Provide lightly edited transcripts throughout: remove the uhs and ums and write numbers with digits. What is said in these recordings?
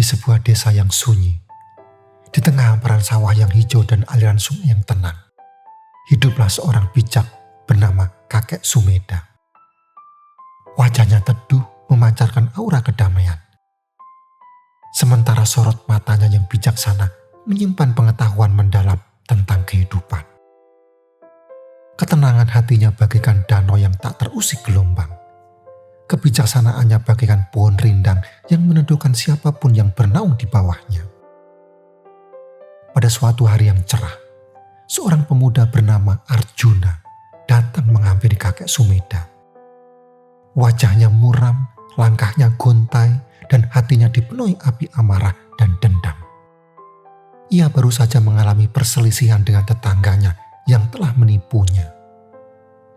sebuah desa yang sunyi, di tengah hamparan sawah yang hijau dan aliran sungai yang tenang, hiduplah seorang bijak bernama Kakek Sumeda. Wajahnya teduh memancarkan aura kedamaian. Sementara sorot matanya yang bijaksana menyimpan pengetahuan mendalam tentang kehidupan. Ketenangan hatinya bagaikan danau yang tak terusik gelombang. Kebijaksanaannya bagaikan pohon rindang yang meneduhkan siapapun yang bernaung di bawahnya. Pada suatu hari yang cerah, seorang pemuda bernama Arjuna datang menghampiri Kakek Sumeda. Wajahnya muram, langkahnya gontai, dan hatinya dipenuhi api amarah dan dendam. Ia baru saja mengalami perselisihan dengan tetangganya yang telah menipunya.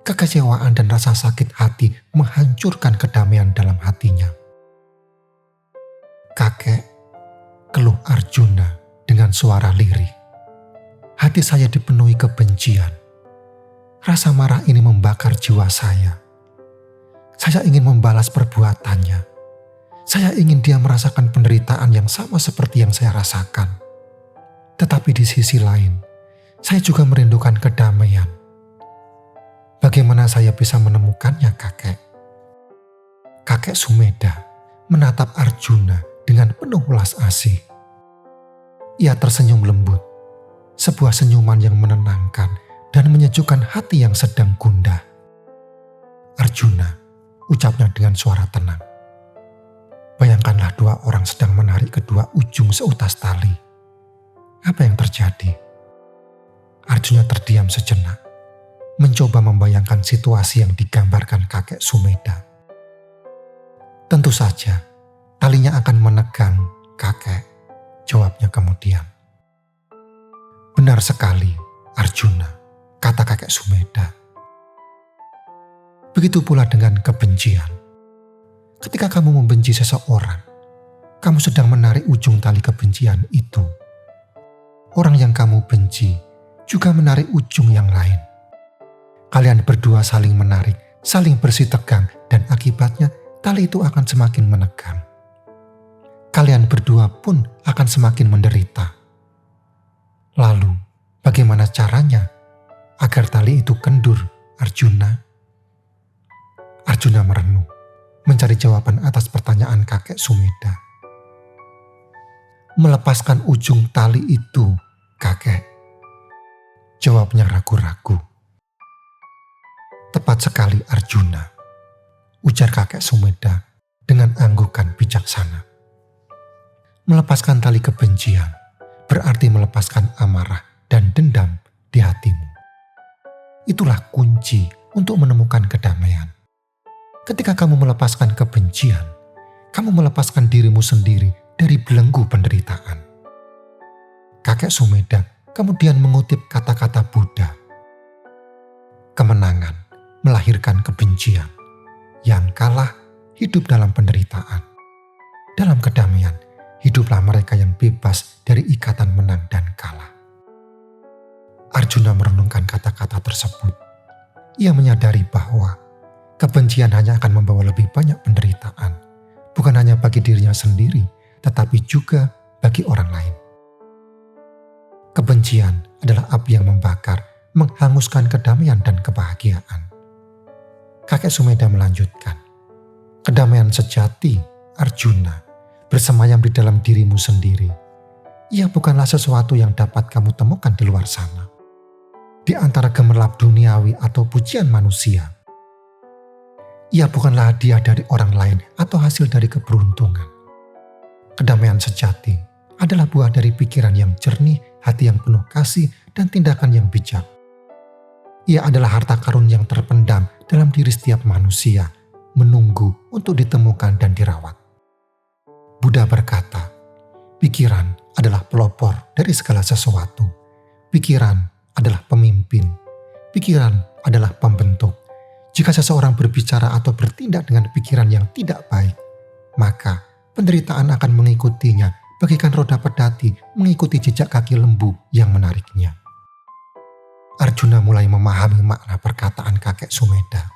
Kekecewaan dan rasa sakit hati menghancurkan kedamaian dalam hatinya. "Kakek," keluh Arjuna dengan suara lirih, "hati saya dipenuhi kebencian. Rasa marah ini membakar jiwa saya. Saya ingin membalas perbuatannya. Saya ingin dia merasakan penderitaan yang sama seperti yang saya rasakan. Tetapi di sisi lain, saya juga merindukan kedamaian. Bagaimana saya bisa menemukannya, kakek?" Kakek Sumeda menatap Arjuna dengan penuh welas asih. Ia tersenyum lembut, sebuah senyuman yang menenangkan dan menyejukkan hati yang sedang gundah. "Arjuna," ucapnya dengan suara tenang, "bayangkanlah dua orang sedang menarik kedua ujung seutas tali. Apa yang terjadi?" Arjuna terdiam sejenak, mencoba membayangkan situasi yang digambarkan Kakek Sumeda. "Tentu saja, talinya akan menegang, kakek," jawabnya kemudian. "Benar sekali, Arjuna," kata Kakek Sumeda. "Begitu pula dengan kebencian. Ketika kamu membenci seseorang, kamu sedang menarik ujung tali kebencian itu. Orang yang kamu benci juga menarik ujung yang lain. Kalian berdua saling menarik, saling bersitegang, dan akibatnya tali itu akan semakin menegang. Kalian berdua pun akan semakin menderita. Lalu, bagaimana caranya agar tali itu kendur, Arjuna?" Arjuna merenung, mencari jawaban atas pertanyaan Kakek Sumeda. "Melepaskan ujung tali itu, kakek," jawabnya ragu-ragu. "Tepat sekali, Arjuna," ujar Kakek Sumeda dengan anggukan bijaksana. "Melepaskan tali kebencian berarti melepaskan amarah dan dendam di hatimu. Itulah kunci untuk menemukan kedamaian. Ketika kamu melepaskan kebencian, kamu melepaskan dirimu sendiri dari belenggu penderitaan." Kakek Sumeda kemudian mengutip kata-kata Buddha, "Kemenangan melahirkan kebencian. Yang kalah hidup dalam penderitaan. Dalam kedamaian, hiduplah mereka yang bebas dari ikatan menang dan kalah." Arjuna merenungkan kata-kata tersebut. Ia menyadari bahwa kebencian hanya akan membawa lebih banyak penderitaan, bukan hanya bagi dirinya sendiri, tetapi juga bagi orang lain. Kebencian adalah api yang membakar, menghanguskan kedamaian dan kebahagiaan. Kakek Sumeda melanjutkan, "Kedamaian sejati, Arjuna, bersemayam di dalam dirimu sendiri. Ia bukanlah sesuatu yang dapat kamu temukan di luar sana, di antara gemerlap duniawi atau pujian manusia. Ia bukanlah hadiah dari orang lain atau hasil dari keberuntungan. Kedamaian sejati adalah buah dari pikiran yang jernih, hati yang penuh kasih, dan tindakan yang bijak. Ia adalah harta karun yang terpendam dalam diri setiap manusia, menunggu untuk ditemukan dan dirawat." Buddha berkata, pikiran adalah pelopor dari segala sesuatu. Pikiran adalah pemimpin. Pikiran adalah pembentuk. Jika seseorang berbicara atau bertindak dengan pikiran yang tidak baik, maka penderitaan akan mengikutinya bagaikan roda pedati mengikuti jejak kaki lembu yang menariknya. Arjuna mulai memahami makna perkataan Kakek Sumeda.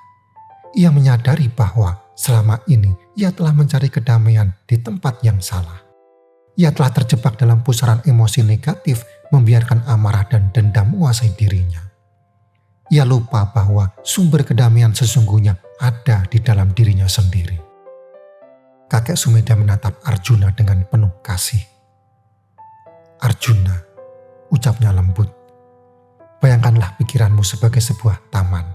Ia menyadari bahwa selama ini ia telah mencari kedamaian di tempat yang salah. Ia telah terjebak dalam pusaran emosi negatif, membiarkan amarah dan dendam menguasai dirinya. Ia lupa bahwa sumber kedamaian sesungguhnya ada di dalam dirinya sendiri. Kakek Sumedha menatap Arjuna dengan penuh kasih. "Arjuna," ucapnya lembut, "bayangkanlah pikiranmu sebagai sebuah taman.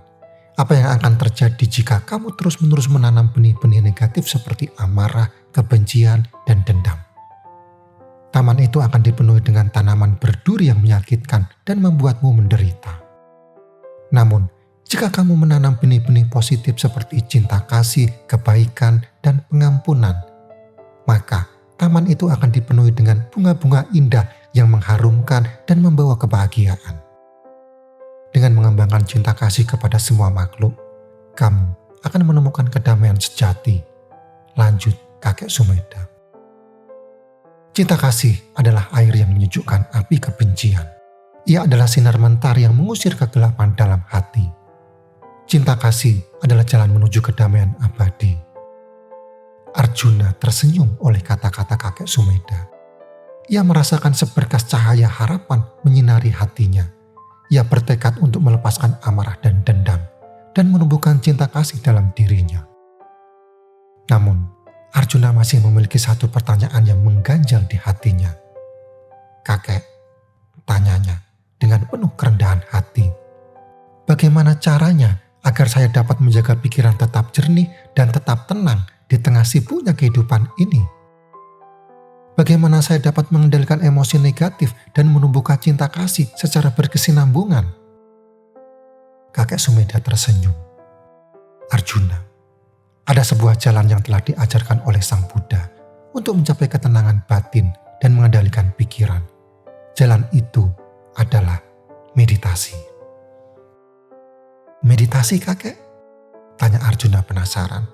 Apa yang akan terjadi jika kamu terus-menerus menanam benih-benih negatif seperti amarah, kebencian, dan dendam? Taman itu akan dipenuhi dengan tanaman berduri yang menyakitkan dan membuatmu menderita. Namun, jika kamu menanam benih-benih positif seperti cinta kasih, kebaikan, dan pengampunan, maka taman itu akan dipenuhi dengan bunga-bunga indah yang mengharumkan dan membawa kebahagiaan. Dengan mengembangkan cinta kasih kepada semua makhluk, kamu akan menemukan kedamaian sejati," lanjut kakek Sumedha. Cinta kasih adalah air yang menyejukkan api kebencian. Ia adalah sinar mentari yang mengusir kegelapan dalam hati. Cinta kasih adalah jalan menuju kedamaian abadi. Arjuna tersenyum oleh kata-kata kakek Sumedha. Ia merasakan seberkas cahaya harapan menyinari hatinya. Ia bertekad untuk melepaskan amarah dan dendam dan menumbuhkan cinta kasih dalam dirinya. Namun, Arjuna masih memiliki satu pertanyaan yang mengganjal di hatinya. "Kakek," tanyanya dengan penuh kerendahan hati, "bagaimana caranya agar saya dapat menjaga pikiran tetap jernih dan tetap tenang di tengah sibuknya kehidupan ini? Bagaimana saya dapat mengendalikan emosi negatif dan menumbuhkan cinta kasih secara berkesinambungan?" Kakek Sumedha tersenyum. "Arjuna, ada sebuah jalan yang telah diajarkan oleh Sang Buddha untuk mencapai ketenangan batin dan mengendalikan pikiran. Jalan itu adalah meditasi." "Meditasi, kakek?" tanya Arjuna penasaran.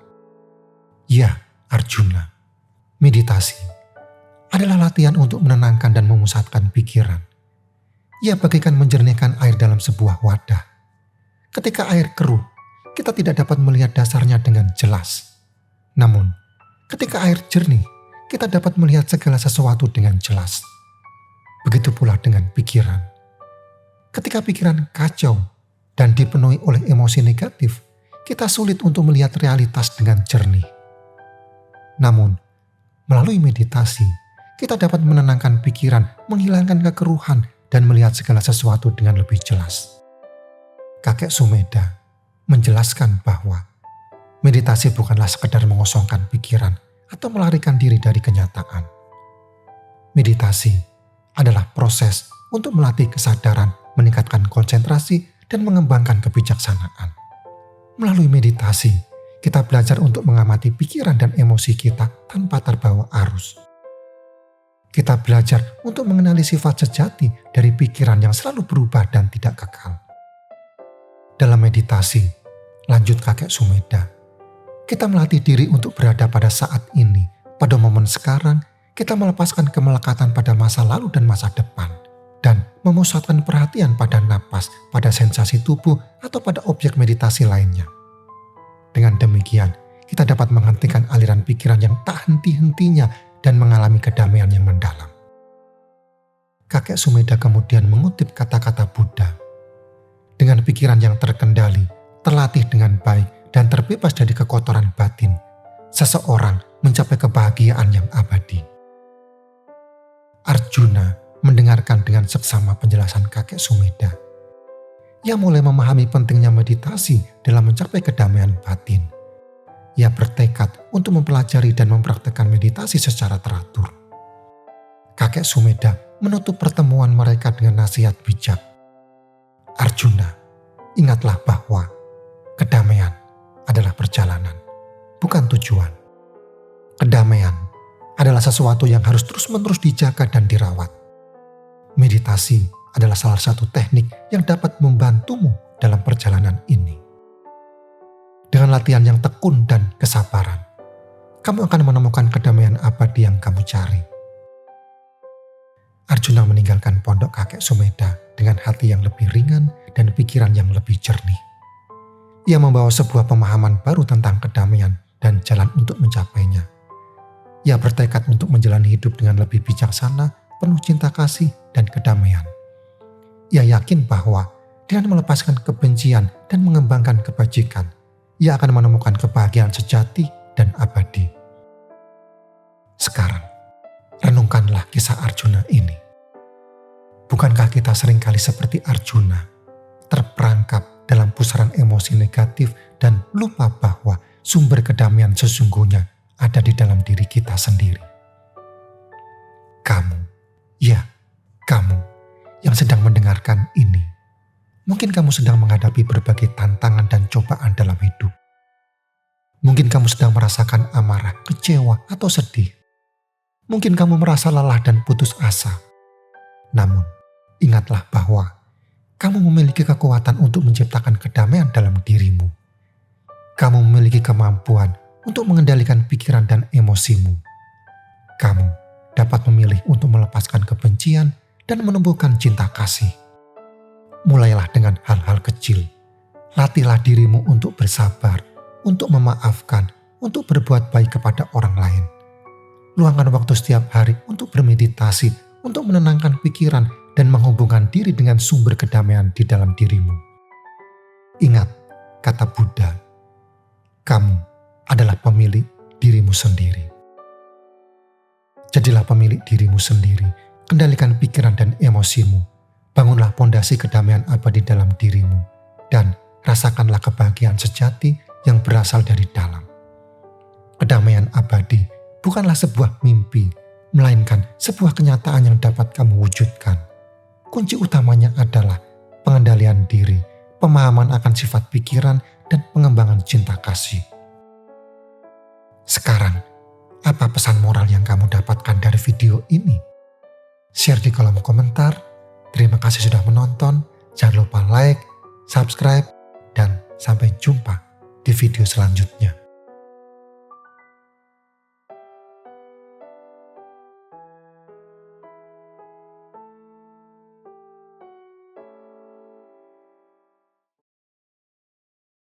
"Ya, Arjuna. Meditasi adalah latihan untuk menenangkan dan memusatkan pikiran. Ia bagaikan menjernihkan air dalam sebuah wadah. Ketika air keruh, kita tidak dapat melihat dasarnya dengan jelas. Namun, ketika air jernih, kita dapat melihat segala sesuatu dengan jelas. Begitu pula dengan pikiran. Ketika pikiran kacau dan dipenuhi oleh emosi negatif, kita sulit untuk melihat realitas dengan jernih. Namun, melalui meditasi, kita dapat menenangkan pikiran, menghilangkan kekeruhan, dan melihat segala sesuatu dengan lebih jelas." Kakek Sumedha menjelaskan bahwa meditasi bukanlah sekedar mengosongkan pikiran atau melarikan diri dari kenyataan. Meditasi adalah proses untuk melatih kesadaran, meningkatkan konsentrasi, dan mengembangkan kebijaksanaan. Melalui meditasi, kita belajar untuk mengamati pikiran dan emosi kita tanpa terbawa arus. Kita belajar untuk mengenali sifat sejati dari pikiran yang selalu berubah dan tidak kekal. Dalam meditasi, lanjut kakek Sumedha, kita melatih diri untuk berada pada saat ini, pada momen sekarang. Kita melepaskan kemelekatan pada masa lalu dan masa depan, dan memusatkan perhatian pada napas, pada sensasi tubuh, atau pada objek meditasi lainnya. Dengan demikian, kita dapat menghentikan aliran pikiran yang tak henti-hentinya dan mengalami kedamaian yang mendalam. Kakek Sumedha kemudian mengutip kata-kata Buddha. Dengan pikiran yang terkendali, terlatih dengan baik, dan terbebas dari kekotoran batin, seseorang mencapai kebahagiaan yang abadi. Arjuna mendengarkan dengan seksama penjelasan kakek Sumedha. Ia mulai memahami pentingnya meditasi dalam mencapai kedamaian batin. Ia bertekad untuk mempelajari dan mempraktikkan meditasi secara teratur. Kakek Sumedha menutup pertemuan mereka dengan nasihat bijak. "Arjuna, ingatlah bahwa kedamaian adalah perjalanan, bukan tujuan. Kedamaian adalah sesuatu yang harus terus-menerus dijaga dan dirawat. Meditasi adalah salah satu teknik yang dapat membantumu dalam perjalanan ini. Dengan latihan yang tekun dan kesabaran, kamu akan menemukan kedamaian abadi yang kamu cari." Arjuna meninggalkan pondok kakek Sumedha dengan hati yang lebih ringan dan pikiran yang lebih jernih. Ia membawa sebuah pemahaman baru tentang kedamaian dan jalan untuk mencapainya. Ia bertekad untuk menjalani hidup dengan lebih bijaksana, penuh cinta kasih dan kedamaian. Ia yakin bahwa dengan melepaskan kebencian dan mengembangkan kebajikan, ia akan menemukan kebahagiaan sejati dan abadi. Sekarang, renungkanlah kisah Arjuna ini. Bukankah kita seringkali seperti Arjuna, terperangkap dalam pusaran emosi negatif dan lupa bahwa sumber kedamaian sesungguhnya ada di dalam diri kita sendiri. Kamu, ya, kamu yang sedang mendengarkan ini, mungkin kamu sedang menghadapi berbagai tantangan dan cobaan dalam hidup. Mungkin kamu sedang merasakan amarah, kecewa, atau sedih. Mungkin kamu merasa lelah dan putus asa. Namun, ingatlah bahwa kamu memiliki kekuatan untuk menciptakan kedamaian dalam dirimu. Kamu memiliki kemampuan untuk mengendalikan pikiran dan emosimu. Kamu dapat memilih untuk melepaskan kebencian dan menumbuhkan cinta kasih. Mulailah dengan hal-hal kecil. Latihlah dirimu untuk bersabar, untuk memaafkan, untuk berbuat baik kepada orang lain. Luangkan waktu setiap hari untuk bermeditasi, untuk menenangkan pikiran dan menghubungkan diri dengan sumber kedamaian di dalam dirimu. Ingat, kata Buddha, kamu adalah pemilik dirimu sendiri. Jadilah pemilik dirimu sendiri, kendalikan pikiran dan emosimu, bangunlah pondasi kedamaian abadi dalam dirimu, dan rasakanlah kebahagiaan sejati yang berasal dari dalam. Kedamaian abadi bukanlah sebuah mimpi, melainkan sebuah kenyataan yang dapat kamu wujudkan. Kunci utamanya adalah pengendalian diri, pemahaman akan sifat pikiran, dan pengembangan cinta kasih. Sekarang, apa pesan moral yang kamu dapatkan dari video ini? Share di kolom komentar. Terima kasih sudah menonton. Jangan lupa like, subscribe, dan sampai jumpa di video selanjutnya.